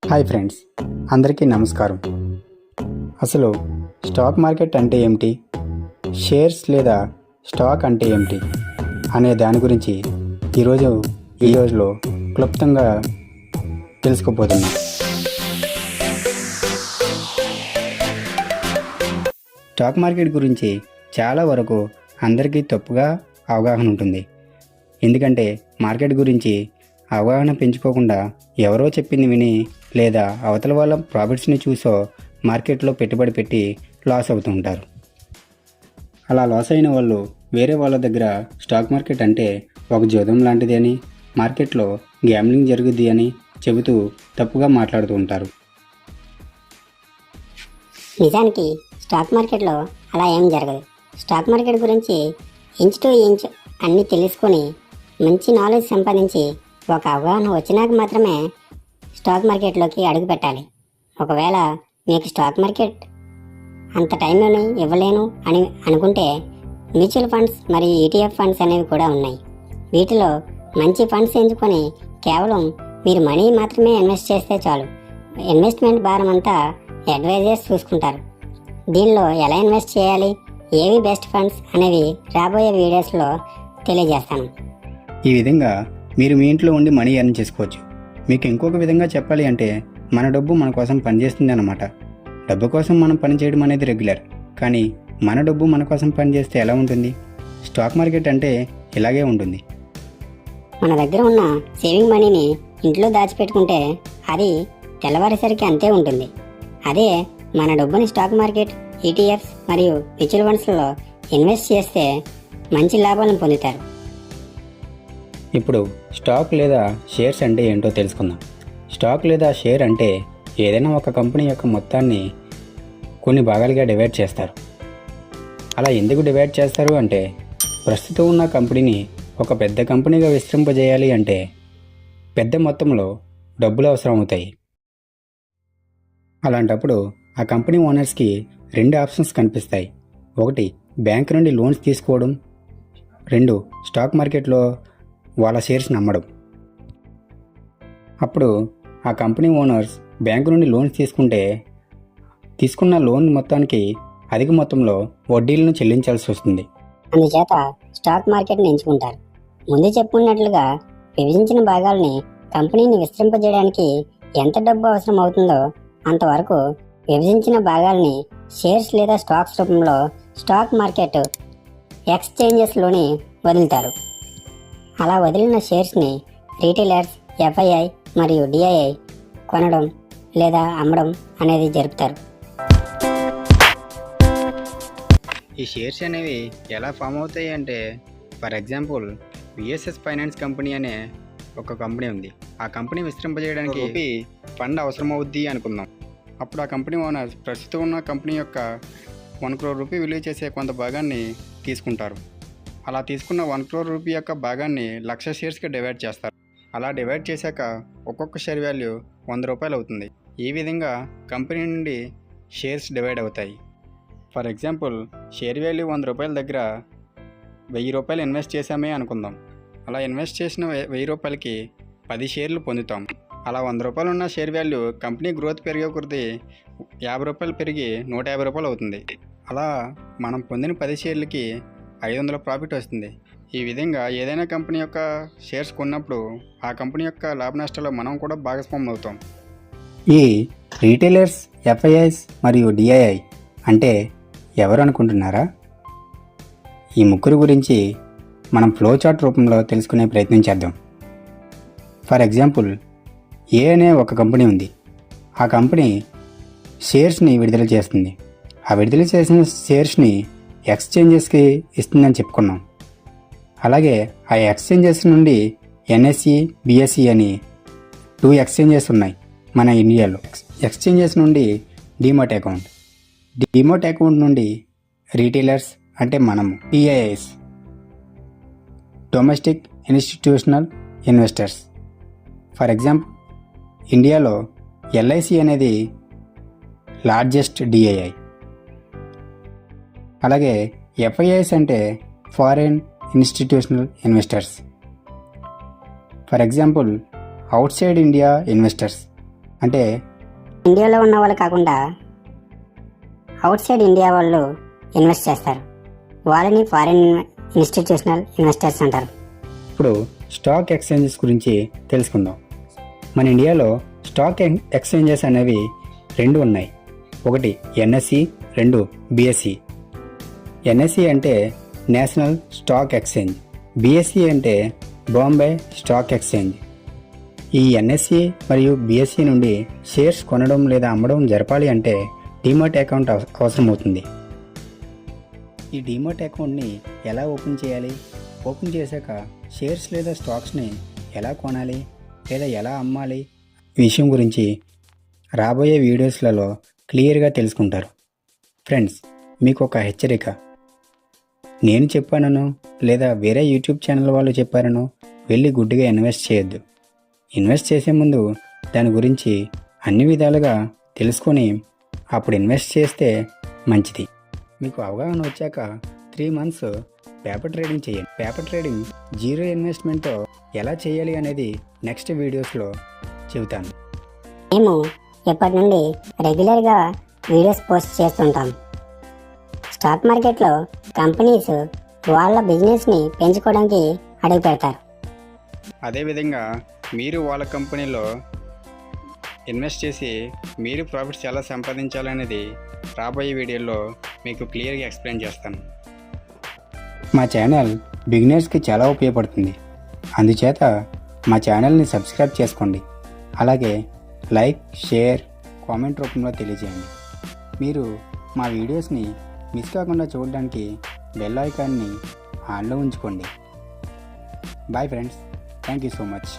Hi friends, అందరికీ నమస్కారం. అసలు స్టాక్ మార్కెట్ అంటే ఏమిటి, షేర్స్ లేదా స్టాక్ అంటే ఏమిటి అనే దాని గురించి ఈ రోజులో క్లుప్తంగా తెలుసుకోబోతున్నాం. స్టాక్ మార్కెట్ గురించి చాలా వరకు అందరికీ తప్పుగా అవగాహన ఉంటుంది. ఎందుకంటే మార్కెట్ గురించి అవగాహన పెంచుకోకుండా ఎవరో చెప్పింది విని లేదా అవతల వాళ్ళ ప్రాఫిట్స్ని చూసో మార్కెట్లో పెట్టుబడి పెట్టి లాస్ అవుతూ ఉంటారు. అలా లాస్ అయిన వాళ్ళు వేరే వాళ్ళ దగ్గర స్టాక్ మార్కెట్ అంటే ఒక జూదం లాంటిది అని, మార్కెట్లో గ్యాంబ్లింగ్ జరుగుద్ది అని చెబుతూ తప్పుగా మాట్లాడుతూ ఉంటారు. నిజానికి స్టాక్ మార్కెట్లో అలా ఏం జరగదు. స్టాక్ మార్కెట్ గురించి ఇంచ్ టు ఇంచ్ అన్నీ తెలుసుకొని మంచి నాలెడ్జ్ సంపాదించి ఒక అవగాహన వచ్చినాక మాత్రమే స్టాక్ మార్కెట్లోకి అడుగు పెట్టాలి. ఒకవేళ మీకు స్టాక్ మార్కెట్ అంత టైంలోనే ఇవ్వలేను అని అనుకుంటే మ్యూచువల్ ఫండ్స్ మరియు ఈటీఎఫ్ ఫండ్స్ అనేవి కూడా ఉన్నాయి. వీటిలో మంచి ఫండ్స్ ఎంచుకొని కేవలం మీరు మనీ మాత్రమే ఇన్వెస్ట్ చేస్తే చాలు. ఇన్వెస్ట్మెంట్ భారం అంతా అడ్వైజర్స్ చూసుకుంటారు. దీనిలో ఎలా ఇన్వెస్ట్ చేయాలి, ఏవి బెస్ట్ ఫండ్స్ అనేవి రాబోయే వీడియోస్లో తెలియజేస్తాను. ఈ విధంగా మీరు మీ ఇంట్లో ఉండి మనీ ఎర్న్ చేసుకోవచ్చు. మీకు ఇంకొక విధంగా చెప్పాలి అంటే మన డబ్బు మన కోసం పనిచేస్తుంది అన్నమాట. డబ్బు కోసం మనం పని చేయడం అనేది రెగ్యులర్, కానీ మన డబ్బు మన కోసం పనిచేస్తే ఎలా ఉంటుంది? స్టాక్ మార్కెట్ అంటే ఇలాగే ఉంటుంది. మన దగ్గర ఉన్న సేవింగ్ మనీని ఇంట్లో దాచిపెట్టుకుంటే అది తెల్లవారేసరికి అంతే ఉంటుంది. అదే మన డబ్బుని స్టాక్ మార్కెట్, ఈటీఎఫ్స్ మరియు మ్యూచువల్ ఫండ్స్లో ఇన్వెస్ట్ చేస్తే మంచి లాభాలను పొందుతారు. ఇప్పుడు స్టాక్ లేదా షేర్స్ అంటే ఏంటో తెలుసుకుందాం. స్టాక్ లేదా షేర్ అంటే ఏదైనా ఒక కంపెనీ యొక్క మొత్తాన్ని కొన్ని భాగాలుగా డివైడ్ చేస్తారు. అలా ఎందుకు డివైడ్ చేస్తారు అంటే ప్రస్తుతం ఉన్న కంపెనీని ఒక పెద్ద కంపెనీగా విస్తరింపజేయాలి అంటే పెద్ద మొత్తంలో డబ్బులు అవసరం అవుతాయి. అలాంటప్పుడు ఆ కంపెనీ ఓనర్స్కి రెండు ఆప్షన్స్ కనిపిస్తాయి. ఒకటి, బ్యాంక్ నుండి లోన్స్ తీసుకోవడం. రెండు, స్టాక్ మార్కెట్లో వాళ్ళ షేర్స్ని అమ్మడం. అప్పుడు ఆ కంపెనీ ఓనర్స్ బ్యాంకు నుండి లోన్స్ తీసుకున్న లోన్ మొత్తానికి అధిక మొత్తంలో వడ్డీలను చెల్లించాల్సి వస్తుంది. అందుచేత స్టాక్ మార్కెట్ని ఎంచుకుంటారు. ముందు చెప్పుకున్నట్లుగా విభజించిన భాగాల్ని కంపెనీని విస్తరింపజేయడానికి ఎంత డబ్బు అవసరం అవుతుందో అంతవరకు విభజించిన భాగాల్ని షేర్స్ లేదా స్టాక్స్ రూపంలో స్టాక్ మార్కెట్ ఎక్స్చేంజెస్లోని వదులుతారు. అలా వదిలిన షేర్స్ని రీటైలర్స్, ఎఫ్ఐఐ మరియు డిఐఐ కొనడం లేదా అమ్మడం అనేది జరుపుతారు. ఈ షేర్స్ అనేవి ఎలా ఫామ్ అవుతాయి అంటే, for example VSS finance company అనే ఒక కంపెనీ ఉంది. ఆ కంపెనీ విస్తరింపజేయడానికి ఫండ్ అవసరం అవుద్ది అనుకుందాం. అప్పుడు ఆ కంపెనీ ఓనర్స్ ప్రస్తుతం ఉన్న కంపెనీ యొక్క 1 crore రూపీ విలువ చేసే కొంత భాగాన్ని తీసుకుంటారు. అలా తీసుకున్న 1 crore రూపీ యొక్క భాగాన్ని 1,00,000 షేర్స్కి డివైడ్ చేస్తారు. అలా డివైడ్ చేశాక ఒక్కొక్క షేర్ వాల్యూ 100 రూపాయలు అవుతుంది. ఈ విధంగా కంపెనీ నుండి షేర్స్ డివైడ్ అవుతాయి. ఫర్ ఎగ్జాంపుల్ షేర్ వాల్యూ 100 రూపాయల దగ్గర 1000 రూపాయలు ఇన్వెస్ట్ చేశామే అనుకుందాం. అలా ఇన్వెస్ట్ చేసిన 1000 రూపాయలకి 10 షేర్లు పొందుతాం. అలా 100 రూపాయలు ఉన్న షేర్ వాల్యూ కంపెనీ గ్రోత్ పెరిగే కొద్దీ 50 రూపాయలు పెరిగి 150 రూపాయలు అవుతుంది. అలా మనం పొందిన 10 షేర్లకి 500 ప్రాఫిట్ వస్తుంది. ఈ విధంగా ఏదైనా కంపెనీ యొక్క షేర్స్ కొన్నప్పుడు ఆ కంపెనీ యొక్క లాభ నష్టాల్లో మనం కూడా భాగస్వామ్యం అవుతాం. ఈ రీటైలర్స్, ఎఫ్ఐఐస్ మరియు డిఐఐ అంటే ఎవరు అనుకుంటున్నారా? ఈ ముగ్గురు గురించి మనం ఫ్లో చార్ట్ రూపంలో తెలుసుకునే ప్రయత్నం చేద్దాం. ఫర్ ఎగ్జాంపుల్ ఏ అనే ఒక కంపెనీ ఉంది. ఆ కంపెనీ షేర్స్ని విడుదల చేస్తుంది. ఆ విడుదల చేసిన షేర్స్ని ఎక్స్చేంజెస్కి ఇస్తుందని చెప్పుకున్నాం. అలాగే ఆ ఎక్స్చేంజెస్ నుండి ఎన్ఎస్ఈ, బిఎస్ఈ అని 2 ఎక్స్చేంజెస్ ఉన్నాయి మన ఇండియాలో. ఎక్స్చేంజెస్ నుండి డిమాట్ అకౌంట్ నుండి రీటైలర్స్ అంటే మనము, DIIs domestic institutional investors. For example ఇండియాలో ఎల్ఐసి అనేది లార్జెస్ట్ డిఐఐ. అలాగే ఎఫ్ఐఐస్ అంటే foreign institutional investors. For example outside India investors. అంటే ఇండియాలో ఉన్న వాళ్ళు కాకుండా అవుట్ సైడ్ ఇండియా వాళ్ళు ఇన్వెస్ట్ చేస్తారు. వాళ్ళని ఫారిన్ ఇన్స్టిట్యూషనల్ ఇన్వెస్టర్స్ అంటారు. ఇప్పుడు స్టాక్ ఎక్స్చేంజెస్ గురించి తెలుసుకుందాం. మన ఇండియాలో స్టాక్ ఎక్స్చేంజెస్ అనేవి 2 ఉన్నాయి. ఒకటి ఎన్ఎస్సి, 2 బిఎస్సి. ఎన్ఎస్సి అంటే నేషనల్ స్టాక్ ఎక్స్చేంజ్, బిఎస్సి అంటే బాంబే స్టాక్ ఎక్స్చేంజ్. ఈ ఎన్ఎస్సి మరియు బిఎస్సి నుండి షేర్స్ కొనడం లేదా అమ్మడం జరపాలి అంటే డీమాట్ అకౌంట్ అవసరమవుతుంది. ఈ డీమాట్ అకౌంట్ని ఎలా ఓపెన్ చేయాలి, ఓపెన్ చేశాక షేర్స్ లేదా స్టాక్స్ని ఎలా కొనాలి లేదా ఎలా అమ్మాలి ఈ విషయం గురించి రాబోయే వీడియోస్లలో క్లియర్గా తెలుసుకుంటారు. ఫ్రెండ్స్, మీకు ఒక హెచ్చరిక. నేను చెప్పానను లేదా వేరే యూట్యూబ్ ఛానల్ వాళ్ళు చెప్పారనో వెళ్ళి గుడ్డిగా ఇన్వెస్ట్ చేయొద్దు. ఇన్వెస్ట్ చేసే ముందు దాని గురించి అన్ని విధాలుగా తెలుసుకొని అప్పుడు ఇన్వెస్ట్ చేస్తే మంచిది. మీకు అవగాహన వచ్చాక 3 months పేపర్ ట్రేడింగ్ చేయండి. పేపర్ ట్రేడింగ్ జీరో ఇన్వెస్ట్మెంట్తో ఎలా చేయాలి అనేది నెక్స్ట్ వీడియోస్లో చెబుతాను. మేము ఇప్పటి నుండి రెగ్యులర్గా వీడియోస్ పోస్ట్ చేస్తుంటాం. స్టాక్ మార్కెట్లో కంపెనీస్ వాళ్ళ బిజినెస్ని పెంచుకోవడానికి అడుగు పెడతారు. అదేవిధంగా మీరు వాళ్ళ కంపెనీలో ఇన్వెస్ట్ చేసి మీరు ప్రాఫిట్స్ ఎలా సంపాదించాలనేది రాబోయే వీడియోలో మీకు క్లియర్గా ఎక్స్ప్లెయిన్ చేస్తాను. మా ఛానల్ బిగినర్స్కి చాలా ఉపయోగపడుతుంది. అందుచేత మా ఛానల్ని సబ్స్క్రైబ్ చేసుకోండి. అలాగే లైక్, షేర్, కామెంట్ రూపంలో తెలియజేయండి. మీరు మా వీడియోస్ని మిస్ కాకుండా చూడడానికి బెల్ ఐకాన్ని ఆన్లో ఉంచుకోండి. Bye friends, thank you so much.